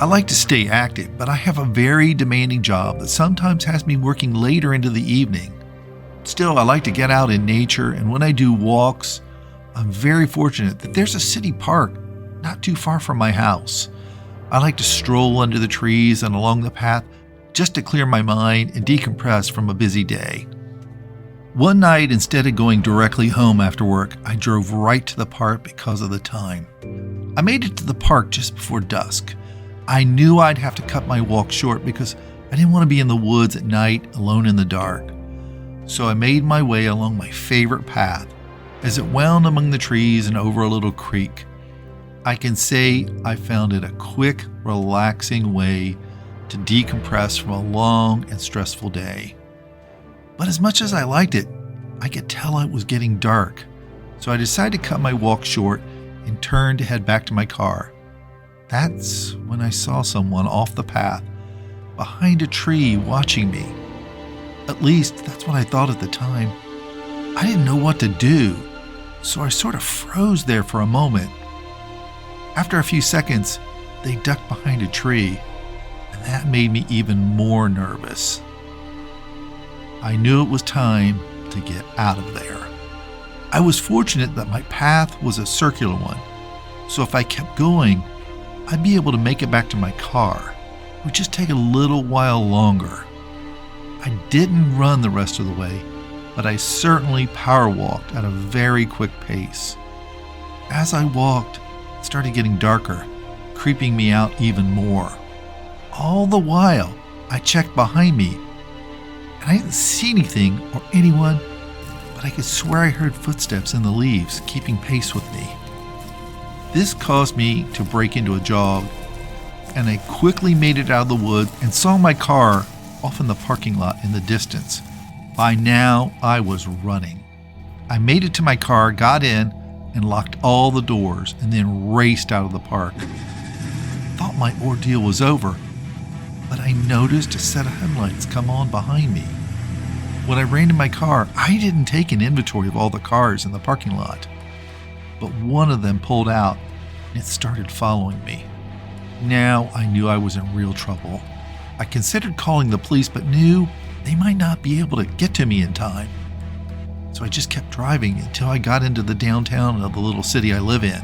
I like to stay active, but I have a very demanding job that sometimes has me working later into the evening. Still, I like to get out in nature, and when I do walks, I'm very fortunate that there's a city park not too far from my house. I like to stroll under the trees and along the path just to clear my mind and decompress from a busy day. One night, instead of going directly home after work, I drove right to the park because of the time. I made it to the park just before dusk. I knew I'd have to cut my walk short because I didn't want to be in the woods at night alone in the dark. So I made my way along my favorite path as it wound among the trees and over a little creek. I can say I found it a quick, relaxing way to decompress from a long and stressful day. But as much as I liked it, I could tell it was getting dark. So I decided to cut my walk short and turned to head back to my car. That's when I saw someone off the path, behind a tree, watching me. At least that's what I thought at the time. I didn't know what to do, so I sort of froze there for a moment. After a few seconds, they ducked behind a tree, and that made me even more nervous. I knew it was time to get out of there. I was fortunate that my path was a circular one, so if I kept going, I'd be able to make it back to my car. It would just take a little while longer. I didn't run the rest of the way, but I certainly power walked at a very quick pace. As I walked, it started getting darker, creeping me out even more. All the while, I checked behind me, and I didn't see anything or anyone, but I could swear I heard footsteps in the leaves keeping pace with me. This caused me to break into a jog, and I quickly made it out of the woods and saw my car off in the parking lot in the distance. By now, I was running. I made it to my car, got in, and locked all the doors, and then raced out of the park. Thought my ordeal was over, but I noticed a set of headlights come on behind me. When I ran to my car, I didn't take an inventory of all the cars in the parking lot, but one of them pulled out, and it started following me. Now I knew I was in real trouble. I considered calling the police, but knew they might not be able to get to me in time. So I just kept driving until I got into the downtown of the little city I live in,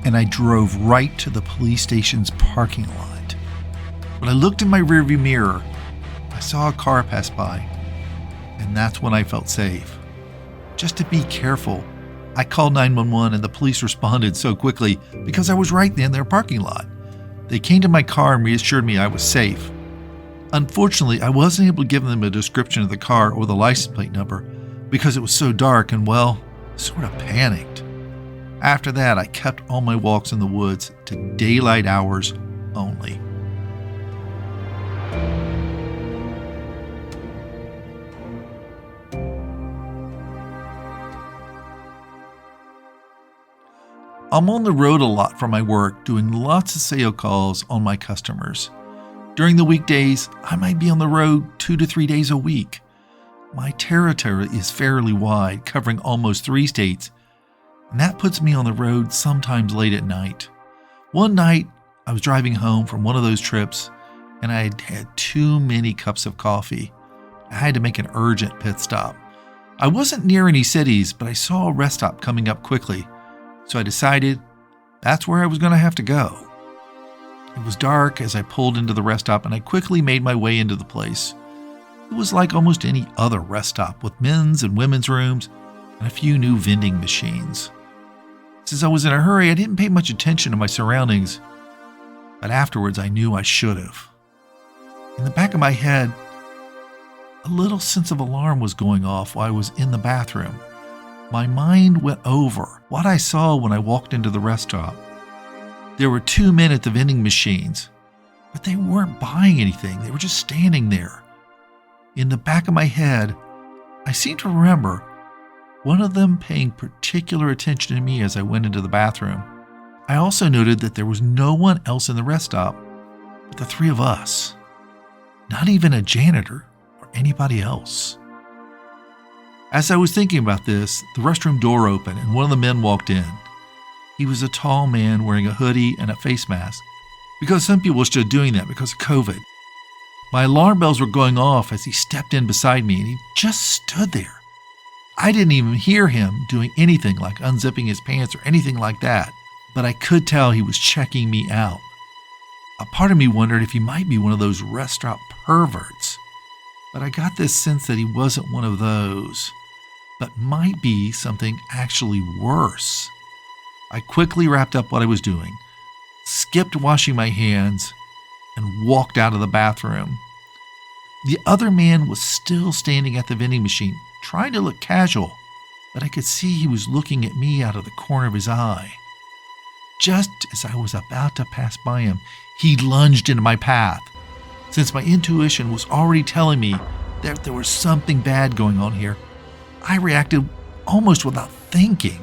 and I drove right to the police station's parking lot. When I looked in my rearview mirror, I saw a car pass by, and that's when I felt safe. Just to be careful, I called 911 and the police responded so quickly because I was right in their parking lot. They came to my car and reassured me I was safe. Unfortunately, I wasn't able to give them a description of the car or the license plate number because it was so dark and, well, sort of panicked. After that, I kept all my walks in the woods to daylight hours only. I'm on the road a lot for my work, doing lots of sale calls on my customers. During the weekdays, I might be on the road 2 to 3 days a week. My territory is fairly wide, covering almost 3 states, and that puts me on the road sometimes late at night. One night, I was driving home from one of those trips, and I had had too many cups of coffee. I had to make an urgent pit stop. I wasn't near any cities, but I saw a rest stop coming up quickly, so I decided that's where I was going to have to go. It was dark as I pulled into the rest stop, and I quickly made my way into the place. It was like almost any other rest stop, with men's and women's rooms and a few new vending machines. Since I was in a hurry, I didn't pay much attention to my surroundings, but afterwards I knew I should have. In the back of my head, a little sense of alarm was going off while I was in the bathroom. My mind went over what I saw when I walked into the rest stop. There were 2 men at the vending machines, but they weren't buying anything. They were just standing there. In the back of my head, I seem to remember one of them paying particular attention to me as I went into the bathroom. I also noted that there was no one else in the rest stop but the 3 of us. Not even a janitor or anybody else. As I was thinking about this, the restroom door opened and one of the men walked in. He was a tall man wearing a hoodie and a face mask, because some people are still doing that because of COVID. My alarm bells were going off as he stepped in beside me, and he just stood there. I didn't even hear him doing anything like unzipping his pants or anything like that, but I could tell he was checking me out. A part of me wondered if he might be one of those restaurant perverts, but I got this sense that he wasn't one of those, but might be something actually worse. I quickly wrapped up what I was doing, skipped washing my hands, and walked out of the bathroom. The other man was still standing at the vending machine, trying to look casual, but I could see he was looking at me out of the corner of his eye. Just as I was about to pass by him, he lunged into my path. Since my intuition was already telling me that there was something bad going on here, I reacted almost without thinking.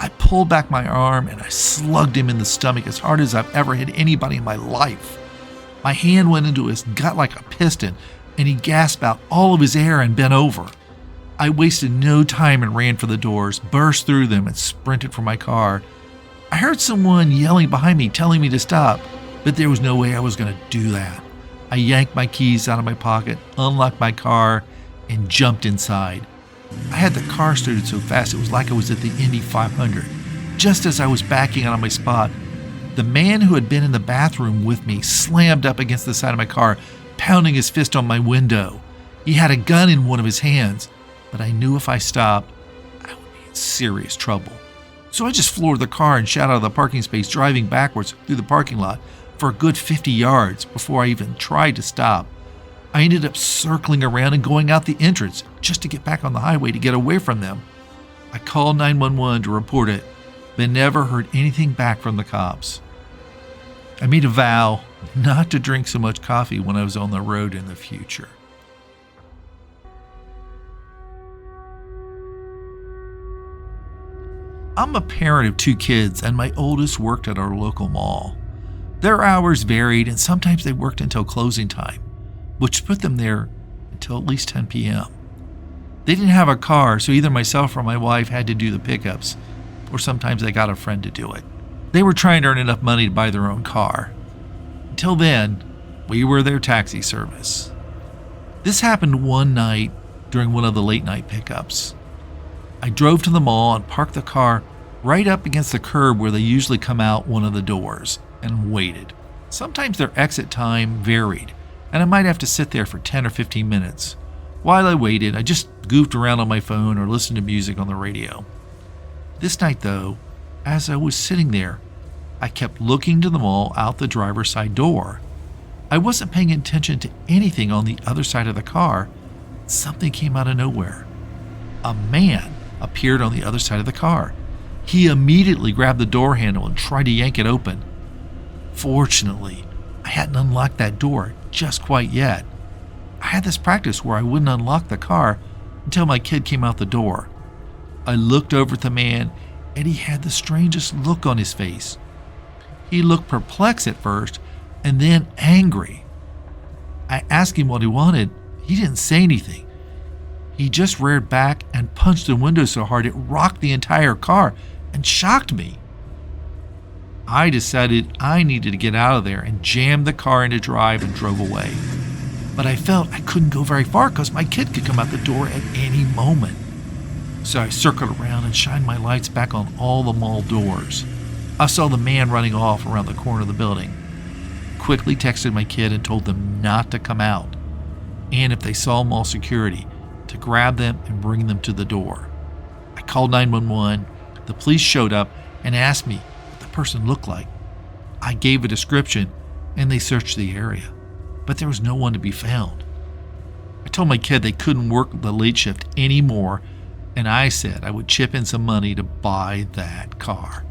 I pulled back my arm and I slugged him in the stomach as hard as I've ever hit anybody in my life. My hand went into his gut like a piston, and he gasped out all of his air and bent over. I wasted no time and ran for the doors, burst through them, and sprinted for my car. I heard someone yelling behind me, telling me to stop, but there was no way I was going to do that. I yanked my keys out of my pocket, unlocked my car, and jumped inside. I had the car started so fast it was like I was at the Indy 500. Just as I was backing out of my spot, the man who had been in the bathroom with me slammed up against the side of my car, pounding his fist on my window. He had a gun in one of his hands, but I knew if I stopped, I would be in serious trouble. So I just floored the car and shot out of the parking space, driving backwards through the parking lot for a good 50 yards before I even tried to stop. I ended up circling around and going out the entrance just to get back on the highway to get away from them. I called 911 to report it, but never heard anything back from the cops. I made a vow not to drink so much coffee when I was on the road in the future. I'm a parent of 2 kids, and my oldest worked at our local mall. Their hours varied, and sometimes they worked until closing time, which put them there until at least 10 p.m. They didn't have a car, so either myself or my wife had to do the pickups, or sometimes they got a friend to do it. They were trying to earn enough money to buy their own car. Until then, we were their taxi service. This happened one night during one of the late night pickups. I drove to the mall and parked the car right up against the curb where they usually come out one of the doors, and waited. Sometimes their exit time varied, and I might have to sit there for 10 or 15 minutes. While I waited, I just goofed around on my phone or listened to music on the radio. This night, though, as I was sitting there, I kept looking to the mall out the driver's side door. I wasn't paying attention to anything on the other side of the car. Something came out of nowhere. A man appeared on the other side of the car. He immediately grabbed the door handle and tried to yank it open. Fortunately, I hadn't unlocked that door just quite yet. I had this practice where I wouldn't unlock the car until my kid came out the door. I looked over at the man, and he had the strangest look on his face. He looked perplexed at first, and then angry. I asked him what he wanted. He didn't say anything. He just reared back and punched the window so hard it rocked the entire car and shocked me. I decided I needed to get out of there and jammed the car into drive and drove away. But I felt I couldn't go very far because my kid could come out the door at any moment. So I circled around and shined my lights back on all the mall doors. I saw the man running off around the corner of the building. Quickly texted my kid and told them not to come out, and if they saw mall security, to grab them and bring them to the door. I called 911. The police showed up and asked me what the person looked like. I gave a description, and they searched the area, but there was no one to be found. I told my kid they couldn't work the late shift anymore, and I said I would chip in some money to buy that car.